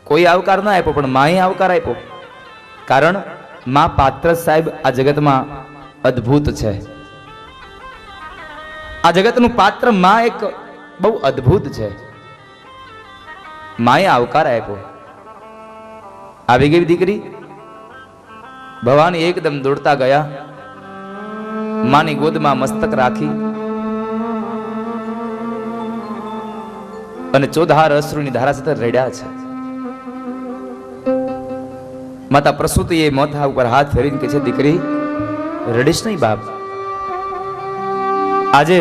કોઈ આવકાર ના આપ્યો, પણ માએ આવકાર આપ્યો. કારણ માં પાત્ર સાહેબ આ જગતમાં અદ્ભુત છે. આ જગતનું પાત્ર માં એક બહુ અદ્ભુત છે. માએ આવકાર આપ્યો. આવી ગઈ દીકરી. ભવાની એકદમ દોડતા ગયા, માની ગોદમાં મસ્તક રાખી અને ચોધાર અશ્રુની ધારા સાથે રડ્યા છે. માતા પ્રસૂતિએ મોથા ઉપર હાથ ફેરીને કહે છે, દીકરી રડીશ નહીં બાપ. આજે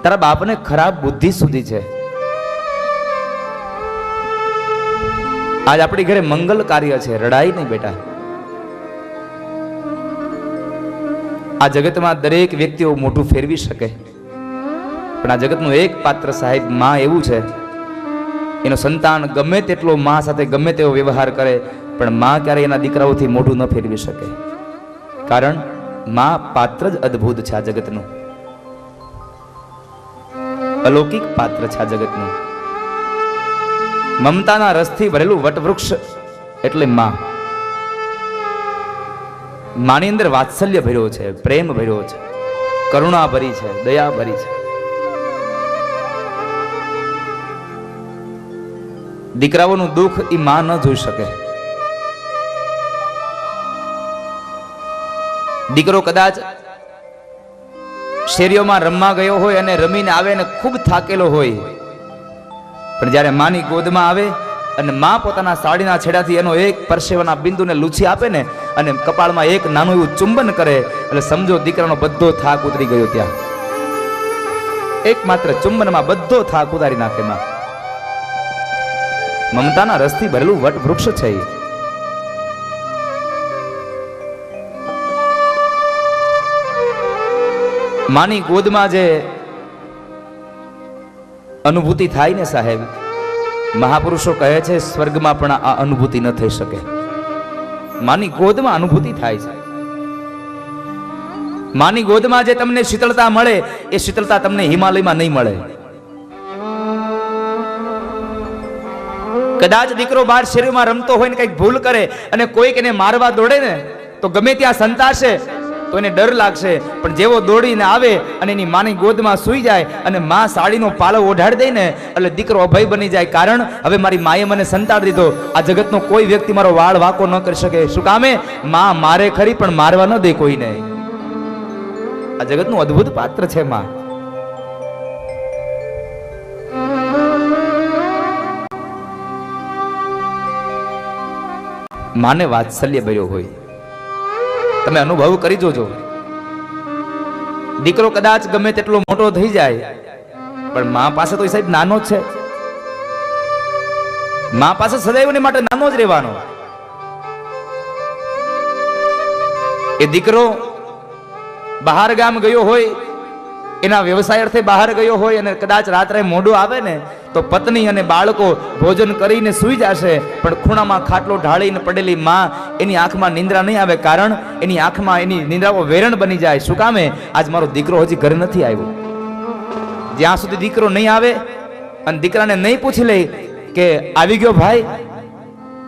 તારા બાપને ખરાબ બુદ્ધિ સુધી છે. આજ આપણી ઘરે મંગલ કાર્ય છે, રડાઈ નહીં બેટા. આ જગતમાં દરેક વ્યક્તિઓ મોઢું ફેરવી શકે, પણ આ જગતનું એક પાત્ર સાહેબ માં એવું છે, એનો સંતાન ગમે તેટલો માં સાથે ગમે તેવો વ્યવહાર કરે, પણ માં ક્યારે એના દીકરાઓથી મોઢું ન ફેરવી શકે. કારણ માં પાત્ર જ અદ્ભુત છે. આ જગતનું અલૌકિક પાત્ર છે. આ જગતનું મમતાના રસથી ભરેલું વટવૃક્ષ એટલે માં. માની અંદર વાત્સલ્ય ભર્યો છે, પ્રેમ ભર્યો છે, કરુણા ભરી છે, દયા ભરી છે. દીકરાઓનું દુઃખ એ માં ન જોઈ શકે. દીકરો કદાચ શેરીઓમાં રમવા ગયો હોય અને રમીને આવે ને ખૂબ થાકેલો હોય, પણ જ્યારે માની ગોદમાં આવે અને માં પોતાના સાડીના છેડાથી એનો એક પરસેવાના બિંદુને લૂછી આપે ને અને કપાળમાં એક નાનું એવું ચુંબન કરે, એટલે સમજો દીકરાનો બધો થાક ઉતરી ગયો. ત્યાં એક માત્ર ચુંબનમાં બધો થાક ઉતારી નાખે માં. મમતાના રસથી ભરેલું વટ વૃક્ષ છે. માની ગોદમાં જે અનુભૂતિ થાય ને સાહેબ, મહાપુરુષો કહે છે સ્વર્ગમાં પણ આ અનુભૂતિ ન થઈ શકે. માની ગોદમાં અનુભૂતિ થાય છે. માની ગોદમાં જે તમને શીતળતા મળે એ શીતળતા તમને હિમાલયમાં નહીં મળે. કદાચ દીકરો બહાર શેરીમાં રમતો હોય ને કઈક ભૂલ કરે અને કોઈક એને મારવા દોડે ને તો ગમે ત્યાં સંતાશે તો એને ડર લાગશે, પણ જેવો દોડીને આવે અને એની માની ગોદમાં સૂઈ જાય અને માં સાડીનો પાલો ઓઢાડી દે ને એટલે દીકરો અભય બની જાય. કારણ હવે મારી માએ મને સંતાડી દીધો. આ જગતનો કોઈ વ્યક્તિ મારો વાળ વાકો ન કરી શકે. શું કામે? માં મારે ખરી પણ મારવા ન દે કોઈને. આ જગતનું અદ્ભુત પાત્ર છે માં. માને વાત્સલ્ય ભર્યો હોય. તમે અનુભવ કરી જોજો. દીકરો કદાચ ગમે તેટલો મોટો થઈ જાય, પણ મા પાસે તો સાહેબ નાનો જ છે. મા પાસે સદૈવને માટે નાનો જ રહેવાનો. એ દીકરો બહાર ગામ ગયો હોય, એના વ્યવસાય અર્થે બહાર ગયો હોય અને કદાચ રાત્રે મોડું આવે ને તો પત્ની અને બાળકો ભોજન કરીને સૂઈ જશે, પણ ખૂણામાં ખાટલો ઢાળીને પડેલી માં એની આંખમાં નિંદ્રા નહીં આવે. કારણ એની આંખમાં એની નિંદ્રાઓ વેરણ બની જાય. શું કામે? આજ મારો દીકરો હજી ઘરે નથી આવ્યો. જ્યાં સુધી દીકરો નહીં આવે અને દીકરાને નહીં પૂછી લે કે આવી ગયો ભાઈ,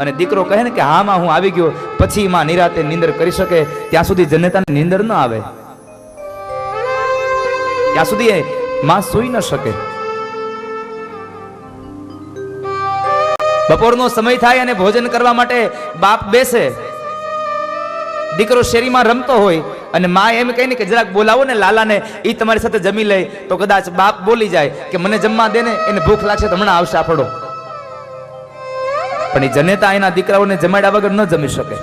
અને દીકરો કહે ને કે હા માં હું આવી ગયો, પછી માં નિરાતે નિંદર કરી શકે. ત્યાં સુધી જનતાને નિંદર ન આવે, ત્યાં સુધી માં સૂઈ ન શકે. બપોરનો સમય થાય અને ભોજન કરવા માટે બાપ બેસે. દીકરો શેરીમાં રમતો હોય અને માં એમ કહે ને કે જરાક બોલાવો ને લાલાને, એ તમારી સાથે જમી લે. તો કદાચ બાપ બોલી જાય કે મને જમવા દે ને, એને ભૂખ લાગશે તો હમણાં આવશે આપડો. પણ એ જનેતા એના દીકરાઓને જમાડ્યા વગર ન જમી શકે.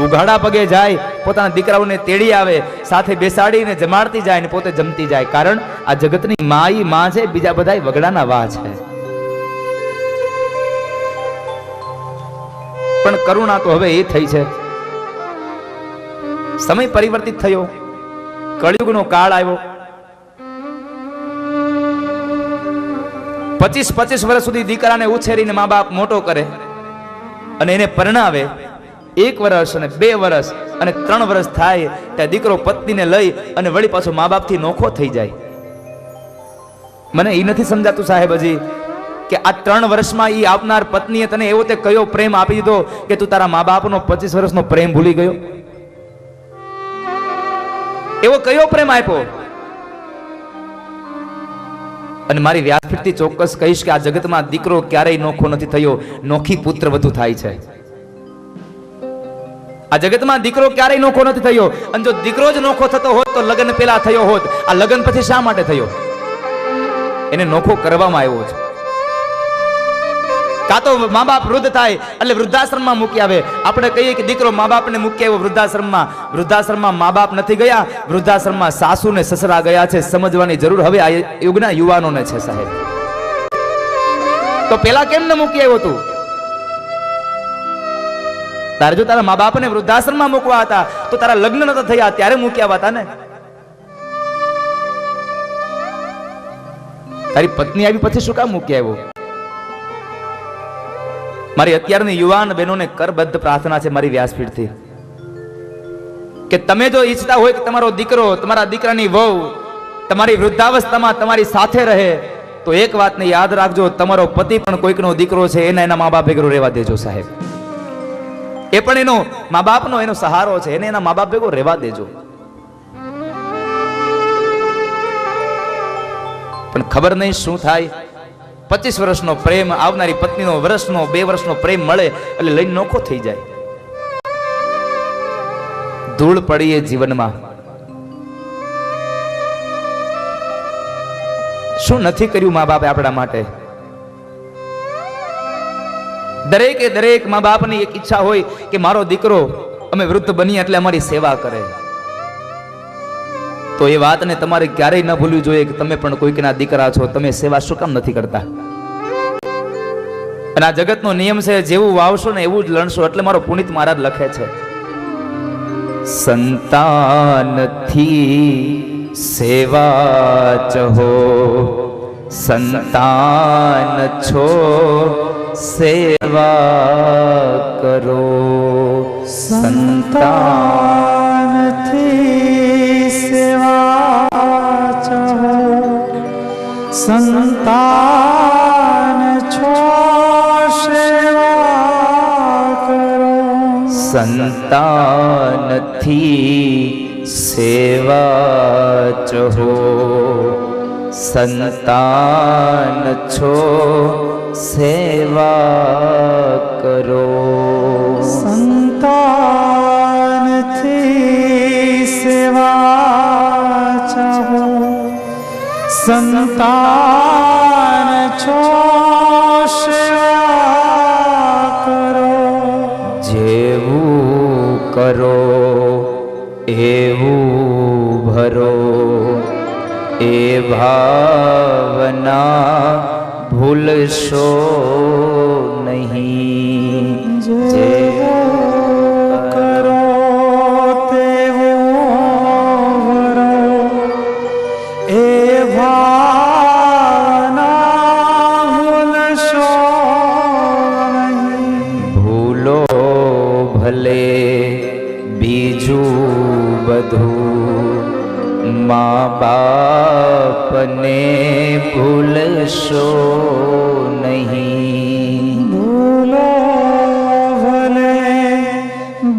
ઉઘાડા પગે જાય, પોતાના દીકરાઓને તેડી આવે, સાથે બેસાડીને જમાડતી જાય ને પોતે જમતી જાય. કારણ આ જગતની માઈ માં છે, બીજા બધા વગડાના વાહ છે. પણ કરુણા તો હવે એ થઈ છે. સમય પરિવર્તિત થયો, કળિયુગનો કાળ આવ્યો. 25 વર્ષ સુધી દીકરાને ઉછેરીને મા બાપ મોટો કરે અને એને પરણાવે. 1 વર્ષ અને 2 વર્ષ અને 3 વર્ષ થાય ત્યાં દીકરો પત્નીને લઈ અને વળી પાછો મા બાપથી નોખો થઈ જાય. મને એ નથી સમજાતું સાહેબ હજી કે આ 3 વર્ષમાં ઈ આપનાર પત્નીએ તને એવો તે કયો પ્રેમ આપી દીધો કે તું તારા મા બાપનો 25 વર્ષનો પ્રેમ ભૂલી ગયો? એવો કયો પ્રેમ આપ્યો? અને મારી વ્યાસપીઠથી ચોક્કસ કહીશ કે આ જગતમાં દીકરો ક્યારેય નોખો નથી થયો, નોખી પુત્ર વધુ થાય છે. આ જગતમાં દીકરો ક્યારેય નોખો નથી થયો. અને જો દીકરો જ નોખો થતો હોત તો લગ્ન પહેલા થયો હોત. આ લગ્ન પછી શા માટે થયો? એને નોખો કરવામાં આવ્યો છે. કાં તો મા બાપ વૃદ્ધ થાય એટલે વૃદ્ધાશ્રમમાં મૂકી આવે. આપણે કહીએ કે દીકરો મા બાપને મૂકી આવ્યો વૃદ્ધાશ્રમમાં. વૃદ્ધાશ્રમમાં મા બાપ નથી ગયા, વૃદ્ધાશ્રમમાં સાસુ ને સસરા ગયા છે. સમજવાની જરૂર હવે આ યુગના યુવાનોને છે સાહેબ. તો પેલા કેમ ન મૂકી આવ્યો તું? તારે જો તારા મા બાપને વૃદ્ધાશ્રમમાં મૂકવા હતા તો તારા લગ્ન નતા થયા ત્યારે મૂકી આવ્યા હતા ને. તારી પત્ની આવી પછી શું કામ મૂકી આવ્યો? મારી અત્યારની યુવાન બહેનોને કરબદ્ધ પ્રાર્થના છે મારી વ્યાસપીઠથી કે તમે જો ઈચ્છતા હોય કે તમારો દીકરો, તમારા દીકરાની વહુ તમારી વૃદ્ધાવસ્થામાં તમારી સાથે રહે તો એક વાતને યાદ રાખજો, તમારો પતિ પણ કોઈકનો દીકરો છે, એના મા બાપ ભેગો રહેવા દેજો સાહેબ. એ પણ એનો મા બાપનો એનો સહારો છે, એને એના મા બાપ ભેગો રહેવા દેજો. પણ ખબર નહીં શું થાય, 25 વર્ષનો પ્રેમ આવનારી પત્નીનો વર્ષનો 2 વર્ષનો પ્રેમ મળે એટલે લઈને નોખો થઈ જાય. ધૂળ પડીએ જીવનમાં. શું નથી કર્યું મા બાપે આપણા માટે? દરેકે દરેક મા બાપની એક ઈચ્છા હોય કે મારો દીકરો અમે વૃદ્ધ બનીએ એટલે અમારી સેવા કરે. તો એ વાતને તમારે ક્યારેય ન ભૂલવી જોઈએ કે તમે પણ કોઈકના દીકરા છો, તમે સેવા શું કામ નથી કરતા? અને આ જગતનો નિયમ છે, જેવું વાવશો ને એવું જ લણશો. એટલે મારો પુનિત મહારાજ લખે છે, સંતાનથી સેવા ચહો, સંતાન છો સેવા કરો. સંતાનથી સેવા ચહો, સંતાન છો સેવા કરો. સંતાનથી સેવા ચહો, સંતાન છો સેવા કરો. સંતાનથી સેવા ચહો, સંતાન છો સેવા કરો. જેવું કરો એવું ભરો, એ ભાવના ભૂલશો નહીં. જે કરો તેવું ભરો, એ ભાવના ભૂલશો નહીં. ભૂલો ભલે બીજું બધું, મા બાપને ભૂલશો નહીં. ભૂલો ભલે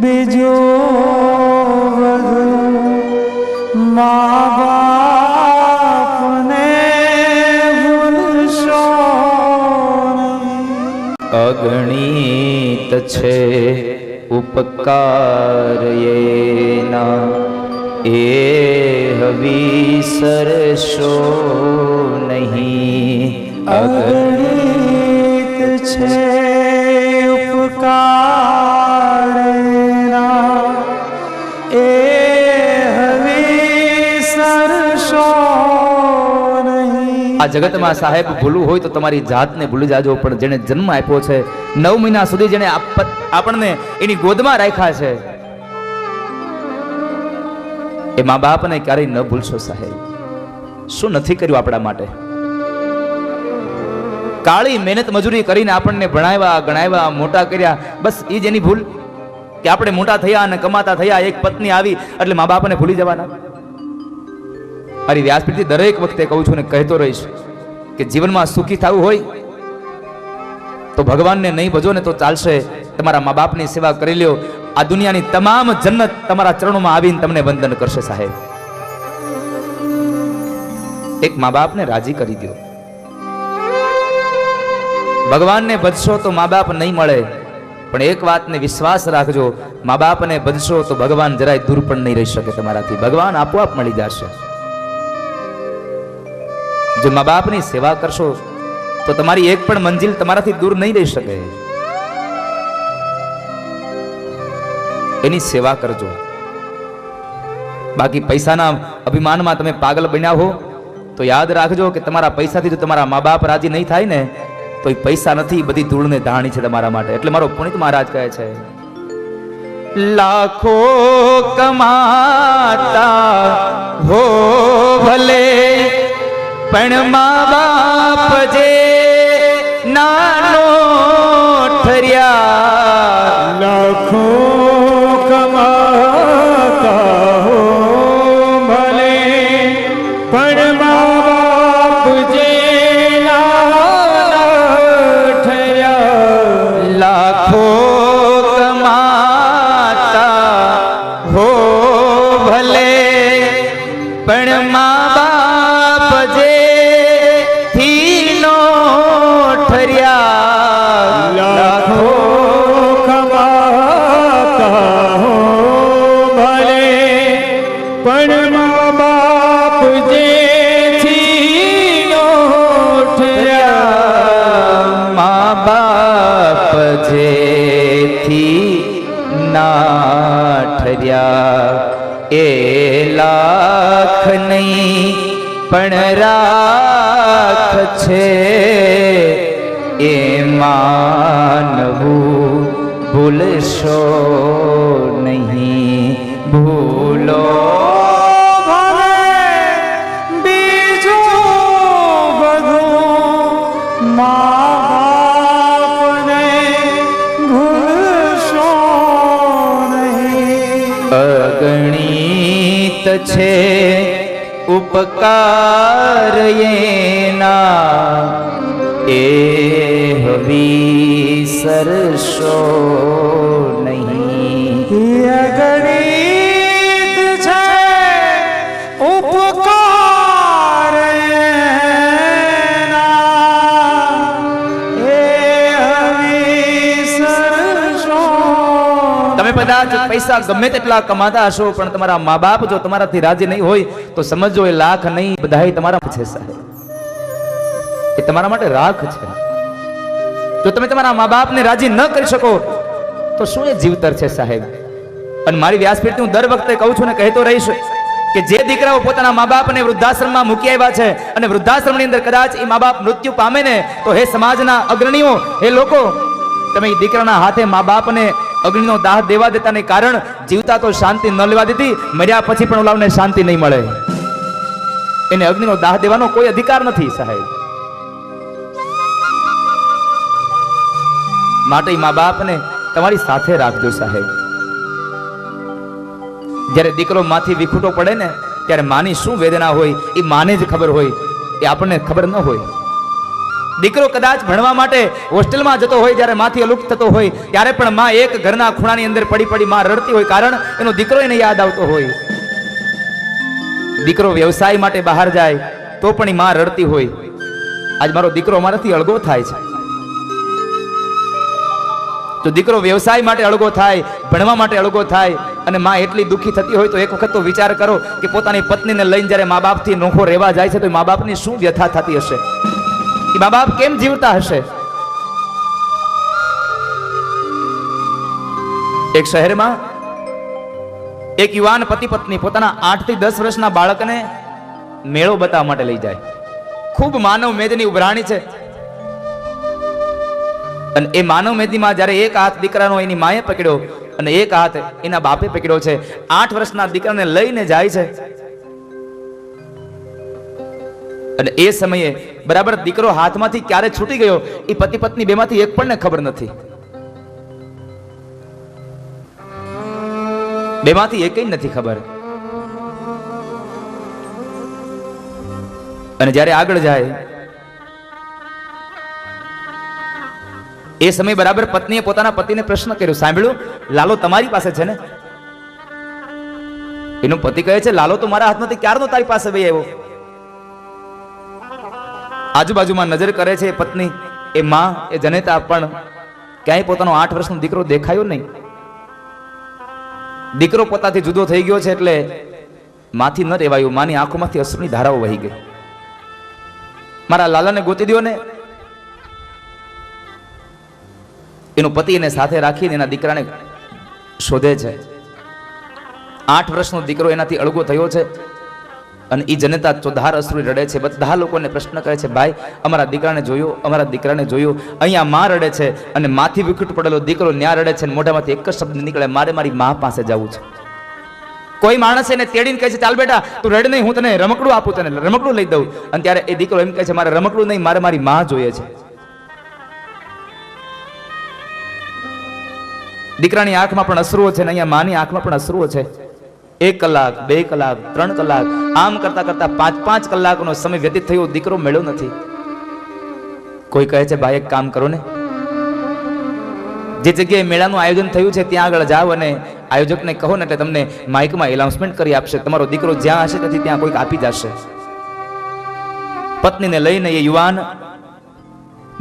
બીજું બધું, મા બાપને ભૂલશો નહીં. અગણિત છે ઉપકાર એના, એ વિસરશો નહીં. અગણિત છે ઉપકારના, એ વિસરશો નહીં. આ જગતમાં સાહેબ ભૂલવું હોય તો તમારી જાતને ભૂલી જાજો, પણ જેને જન્મ આપ્યો છે, 9 મહિના સુધી જેને આપણને એની ગોદમાં રાખ્યા છે, એ મા બાપને ક્યારેય ન ભૂલશો સાહેબ. શું નથી કર્યું આપણા માટે? કાળી મહેનત મજૂરી કરીને આપણને ભણાવ્યા, ગણાવ્યા, મોટા કર્યા. બસ એ જ એની ભૂલ કે આપણે મોટા થયા અને કમાતા થયા, એક પત્ની આવી એટલે મા બાપને ભૂલી જવાના? મારી વ્યાસપીઠથી દરેક વખતે કહું છું ને કહેતો રહીશ કે જીવનમાં સુખી થવું હોય તો ભગવાનને નહીં ભજો ને તો ચાલશે. તમારા મા બાપની સેવા કરી લ્યો. આ દુનિયાની તમામ જન્નત તમારા ચરણોમાં આવીને તમને વંદન કરશે સાહેબ. એક મા બાપને રાજી કરી દો. ભગવાનને ભજશો તો મા બાપ નહીં મળે, પણ એક વાતને વિશ્વાસ રાખજો, મા બાપને ભજશો તો ભગવાન જરાય દૂર પણ નહીં રહી શકે તમારાથી. ભગવાન આપોઆપ મળી જશે. જો મા બાપની સેવા કરશો તો તમારી એક પણ મંજિલ તમારાથી દૂર નહીં રહી શકે. એની સેવા કરજો. બાકી પૈસાના અભિમાનમાં તમે પાગલ બન્યા હો તો યાદ રાખજો કે તમારા પૈસાથી જો તમારા મા બાપ રાજી નહીં થાય ને તો એ પૈસા નથી, બધી ધૂળને ધાણી છે તમારા માટે. એટલે મારો પુનિત મહારાજ કહે છે, લાખો કમાતા હો ભલે પણ મા બાપ જે નાનો ઠર્યા. લાખો કમાતા હો ભલે પણ મા બાપ જે નાના ઠર્યા. લાખો કમાતા હો ભલે પણ મા બાપ જે થીનો ઠર્યા. લાખો કમાતા હો ભલે પણ મા બાપ જેથી નો ઠર્યા. મા બાપ જેથી ના ઠર્યા એ લાખ નહીં પણ રાખ છે. એ માનવું ભૂલશો નહીં, ભૂલો બીજું બધું મા બાપને ભૂલશો નહીં. અગણિત છે ઉપકાર એના એ વિસરશો નહીં. ગણિત છે ઉપકાર એના, એ વિસરશો. તમે કદાચ પૈસા ગમે તેટલા કમાતા હશો પણ તમારા મા બાપ જો તમારાથી રાજી નહીં હોય તો સમજો એ લાખ નહીં બધાય તમારા છે સાહેબ. એ તમારા માટે રાખ છે. જો તમે તમારા મા બાપને રાજી ન કરી શકો તો શું એ જીવતર છે સાહેબ. અને મારી વ્યાસપીઠથી હું દર વખતે કહું છું ને કહેતો રહીશ કે જે દીકરાઓ પોતાના મા બાપને વૃદ્ધાશ્રમમાં મૂકી આવ્યા છે અને વૃદ્ધાશ્રમની અંદર કદાચ એ મા બાપ મૃત્યુ પામે ને તો હે સમાજના અગ્રણીઓ, હે લોકો, તમે એ દીકરાના હાથે મા બાપને અગ્નિનો દાહ દેવા દેતા નહીં. કારણ જીવતા તો શાંતિ ન લેવા દીધી, મર્યા પછી પણ ઓલાને શાંતિ નહીં મળે. એને અગ્નિનો દાહ દેવાનો કોઈ અધિકાર નથી સાહેબ. માટે મા બાપને તમારી સાથે રાખજો સાહેબ. જ્યારે દીકરો માંથી વિખૂટો પડે ને ત્યારે માની શું વેદના હોય એ માને જ ખબર હોય, એ આપણને ખબર ન હોય. દીકરો કદાચ ભણવા માટે હોસ્ટેલમાં જતો હોય, જ્યારે માંથી અલુપ્ત થતો હોય ત્યારે પણ માં એક ઘરના ખૂણાની અંદર પડી પડી માં રડતી હોય, કારણ એનો દીકરો એને યાદ આવતો હોય. દીકરો વ્યવસાય માટે બહાર જાય તો પણ એ માં રડતી હોય, આજ મારો દીકરો અમારાથી અળગો થાય છે. તો દીકરો વ્યવસાય માટે અળગો થાય, ભણવા માટે અળગો થાય અને માં એટલી દુઃખી થતી હોય તો એક વખત તો વિચાર કરો કે પોતાની પત્નીને લઈને જ્યારે મા બાપથી નોખો રહેવા જાય છે તો મા બાપની શું વ્યથા થતી હશે, એ મા બાપ કેમ જીવતા હશે. એક શહેરમાં એક યુવાન પતિ પત્ની પોતાના 8 થી 10 વર્ષના બાળકને મેળો બતાવવા માટે લઈ જાય. ખૂબ માનવ મેદની ઉભરાણી છે અને એ માનવ મેદીમાં જ્યારે એક હાથ દીકરાનો એની માએ પકડ્યો અને એક હાથ એના બાપે પકડ્યો છે. 8 વર્ષના દીકરાને લઈને જાય છે અને એ સમયે બરાબર દીકરો હાથમાંથી ક્યારે છૂટી ગયો એ પતિ પત્ની બેમાંથી એક પણ ખબર નથી. બેમાંથી એકય નથી ખબર. અને જ્યારે આગળ જાય એ સમય બરાબર પત્નીએ પોતાના પતિને પ્રશ્ન કર્યો, સાંભળ્યું, લાલો તમારી પાસે છે ને? એનો પતિ કહે છે, લાલો તો મારા હાથમાંથી ક્યારનો તારી પાસે વહી આવ્યો. આજુબાજુમાં નજર કરે છે એ પત્ની, એ માં, એ જનેતા પણ ક્યાંય પોતાનો 8 વર્ષનો દીકરો દેખાયો નહીં. દીકરો પોતાથી જુદો થઈ ગયો છે એટલે માથી ન રહેવાયું. માની આંખોમાંથી અશ્રુની ધારાઓ વહી ગઈ. મારા લાલાને ગોતી દો ને. એનો પતિ એને સાથે રાખીને એના દીકરાને શોધે છે. 8 વર્ષનો દીકરો એનાથી અળગો થયો છે અને એ જનતા ચોધાર અશ્રુએ રડે છે. બધા લોકોને પ્રશ્ન કરે છે, ભાઈ અમારા દીકરાને જોયો, અમારા દીકરાને જોયો. અહીંયા માં રડે છે અને માથી વિખૂટ પડેલો દીકરો ન્યા રડે છે. મોઢામાંથી એક જ શબ્દ નીકળે, મારે મારી માં પાસે જવું છે. કોઈ માણસ એને તેડીને કહે છે, ચાલ બેટા તું રડ નહીં, હું તને રમકડું આપું, તને રમકડું લઈ દઉં. અને ત્યારે એ દીકરો એમ કહે છે, મારે રમકડું નહીં, મારે મારી માં જોઈએ છે. દીકરાની આંખમાં પણ અશ્રુઓ છે ને અહીંયા માની આંખમાં પણ અશ્રુઓ છે. 1 કલાક, 2 કલાક, 3 કલાક, આમ કરતા કરતા 5-5 કલાકનો સમય વ્યતીત થયો, દીકરો મળ્યો નથી. કોઈ કહે છે, ભાઈ એક કામ કરો ને, જે જગ્યાએ મેળાનું આયોજન થયું છે ત્યાં આગળ જાઓ અને આયોજકને કહો ને એટલે તમને માઇકમાં એનાઉન્સમેન્ટ કરી આપશે. તમારો દીકરો જ્યાં હશે તેથી ત્યાં કોઈક આપી જશે. પત્નીને લઈને એ યુવાન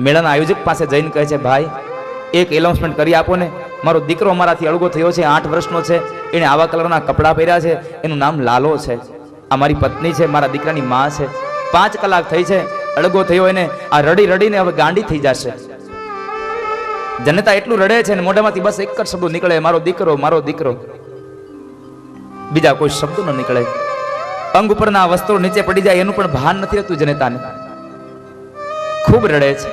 મેળાના આયોજક પાસે જઈને કહે છે, ભાઈ એક એનાઉન્સમેન્ટ કરી આપો ને, મારો દીકરો અમારાથી અળગો થયો છે, 8 વર્ષનો છે, એને આવા કલરના કપડાં પહેર્યા છે, એનું નામ લાલો છે, આ મારી પત્ની છે, મારા દીકરાની માં છે. 5 કલાક થઈ છે અળગો થયો, એને આ રડી રડીને હવે ગાંડી થઈ જશે. જનતા એટલું રડે છે ને મોઢામાંથી બસ એક જ શબ્દ નીકળે, મારો દીકરો, મારો દીકરો. બીજા કોઈ શબ્દ ન નીકળે. અંગ ઉપરના વસ્ત્રો નીચે પડી જાય એનું પણ ભાન નથી રહેતું જનતાને. ખૂબ રડે છે.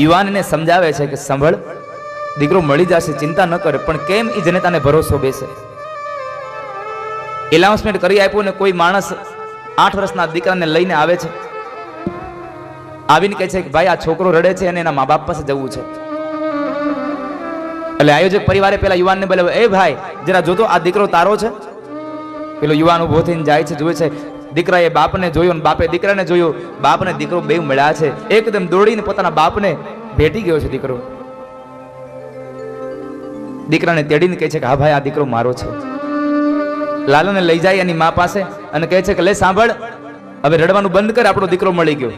યુવાનને સમજાવે છે કે સાંભળ, દીકરો મળી જશે, ચિંતા ન કરે. પણ કેમ એ જનતાને ભરોસો બેસે? એનાઉન્સમેન્ટ કરી આપ્યું ને કોઈ માણસ 8 વર્ષના દીકરાને લઈને આવે છે. આવીને કહે છે કે ભાઈ આ છોકરો રડે છે અને એના મા બાપ પાસે જવું છે. એટલે આયોજક પરિવારે પેલા યુવાનને બોલાવ્યો, એ ભાઈ જરા જોતો આ દીકરો તારો છે? પેલો યુવાન ઉભો થઈને જાય છે, જોવે છે દીકરાએ બાપને જોયો અને બાપે દીકરાને જોયો. બાપ ને દીકરો બે મળ્યા છે. એકદમ દોડીને પોતાના બાપને ભેટી ગયો છે દીકરો. દીકરાને તેડીને કહે છે કે હા ભાઈ આ દીકરો મારો છે. લાલાને લઈ જાય એની મા પાસે અને કહે છે કે લે સાંભળ, હવે રડવાનું બંધ કર, આપણો દીકરો મળી ગયો.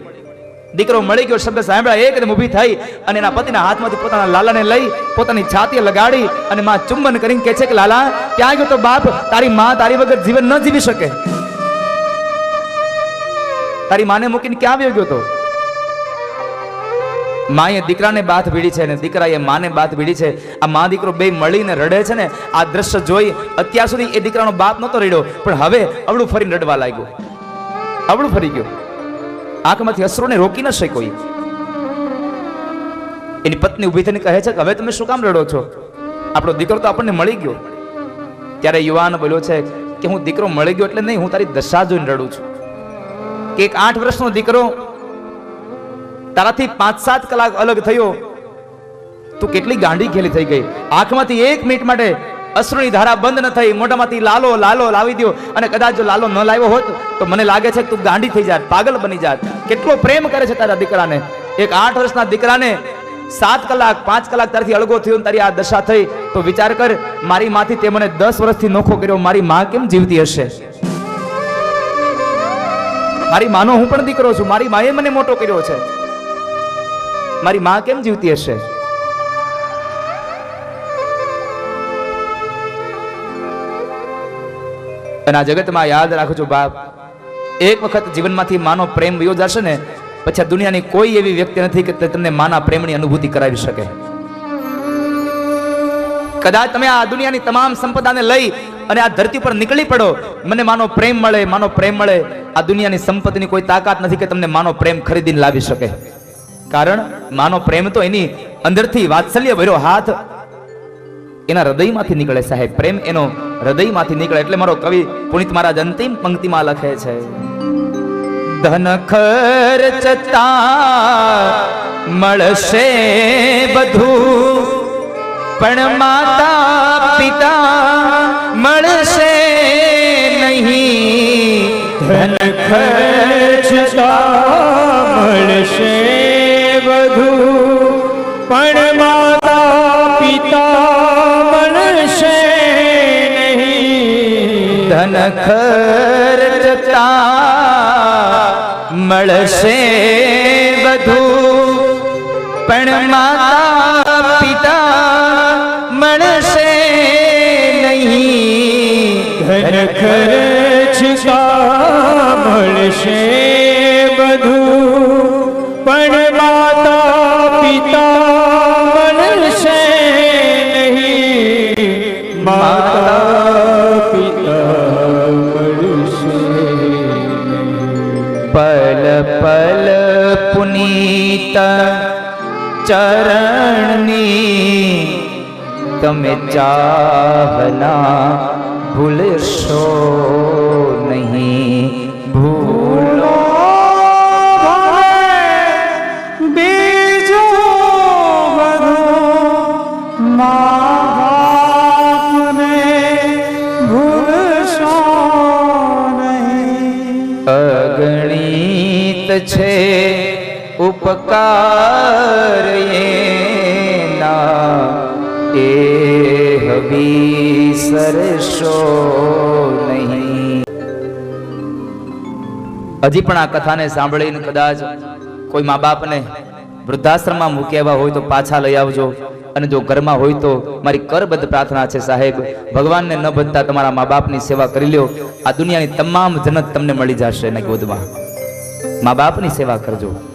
દીકરો મળી ગયો શબ્દ સાંભળ્યા એકદમ ઊભી થઈ અને એના પતિના હાથમાંથી પોતાના લાલાને લઈ પોતાની છાતીએ લગાડી અને માં ચુંબન કરીને કહે છે કે લાલા ક્યાં ગયો તો બાપ? તારી માં તારી વગર જીવન ન જીવી શકે. તારી માને મૂકીને ક્યાં આવ્યો ગયો તો? માએ દીકરાને બાથ ભીડી છે અને દીકરાએ માને બાથ ભીડી છે. આ મા દીકરો બે મળીને રડે છે ને. આ દ્રશ્ય જોઈ અત્યાર સુધી એ દીકરાનો બાપ નતો રડ્યો, પણ હવે અવળું ફરીને રડવા લાગ્યો. અવળું ફરી ગયો. આંખમાંથી અશ્રુને રોકી ન શક્યો. એની પત્ની ઊભી થઈને કહે છે કે હવે તમે શું કામ રડો છો? આપણો દીકરો તો આપણને મળી ગયો. ત્યારે યુવાન બોલ્યો છે કે હું દીકરો મળી ગયો એટલે નહીં, હું તારી દશા જોઈને રડું છું. કે એક 8 વર્ષનો દીકરો તારાથી 5-7 કલાક અલગ થયો, તું કેટલી ગાંડી ખેલી થઈ ગઈ. આંખમાંથી 1 મિનિટ માટે અશ્રુની ધારા બંધ ન થઈ. મોઢામાંથી લાલો લાલો લાવી દો અને કદાચ જો લાલો ન લાવ્યો હોત તો મને લાગે છે કે તું ગાંડી થઈ જાત, પાગલ બની જાત. કેટલો પ્રેમ કરે છે તારા દીકરાને. એક 8 વર્ષના દીકરાને 7 કલાક 5 કલાક તારથી અળગો થયો, તારી આ દશા થઈ તો વિચાર કર, મારી માંથી તે મને 10 વર્ષથી નોખો કર્યો, મારી માં કેમ જીવતી હશે? મારી માનો હું પણ દીકરો છું, મારી માએ મને મોટો કર્યો છે, મારી માં કેમ જીવતી હશે? અને આ જગતમાં યાદ રાખજો બાપ, એક વખત જીવનમાંથી માનો પ્રેમ વયો જશે ને પછી આ દુનિયાની કોઈ એવી વ્યક્તિ નથી કે તમને માના પ્રેમની અનુભૂતિ કરાવી શકે. કદાચ તમે આ દુનિયાની તમામ સંપદાને લઈ અને આ ધરતી પર નીકળી પડો, મને માનો પ્રેમ મળે, માનો પ્રેમ મળે, આ દુનિયાની સંપત્તિની કોઈ તાકાત નથી કે તમને માનો પ્રેમ ખરીદીને લાવી શકે. કારણ માનો પ્રેમ તો એની અંદરથી વાત્સલ્ય ભર્યો હાથ એના હૃદયમાંથી નીકળે સાહેબ. પ્રેમ એનો હૃદયમાંથી નીકળે. એટલે મારો કવિ પુનિત મહારાજ અંતિમ પંક્તિમાં લખે છે, ધન ખર્ચતા મળશે બધું પણ માતા પિતા મળશે નહીં. ધન ખર્ચતા મળશે બધું પણ માતા પિતા મળશે નહીં. ધન ખર્ચતા મળશે બધું, પણ માતા પિતા મળશે નહીં. ધન ખર્ચતા મળશે બધું, પણ માતા પિતા મળશે નહીં. માતા પિતા મળશે નહીં. પલ પલ પુનીત ચરણની તમે ચાહના ભૂલશો નહીં. ભૂલો બીજો બધું મા-બાપને ભૂલશો નહીં. અગણિત છે ઉપકાર એના, એ વિસરશો નહીં. હજી પણ આ કથાને સાંભળીને કદાચ કોઈ મા બાપને વૃદ્ધાશ્રમમાં મૂક્યા હોય તો પાછા લઈ આવજો. અને જો ઘરમાં હોય તો મારી કરબદ્ધ પ્રાર્થના છે સાહેબ, ભગવાનને ન બનતા તમારા મા બાપની સેવા કરી લ્યો. આ દુનિયાની તમામ જન્નત તમને મળી જશે એના ગોદમાં. મા બાપની સેવા કરજો.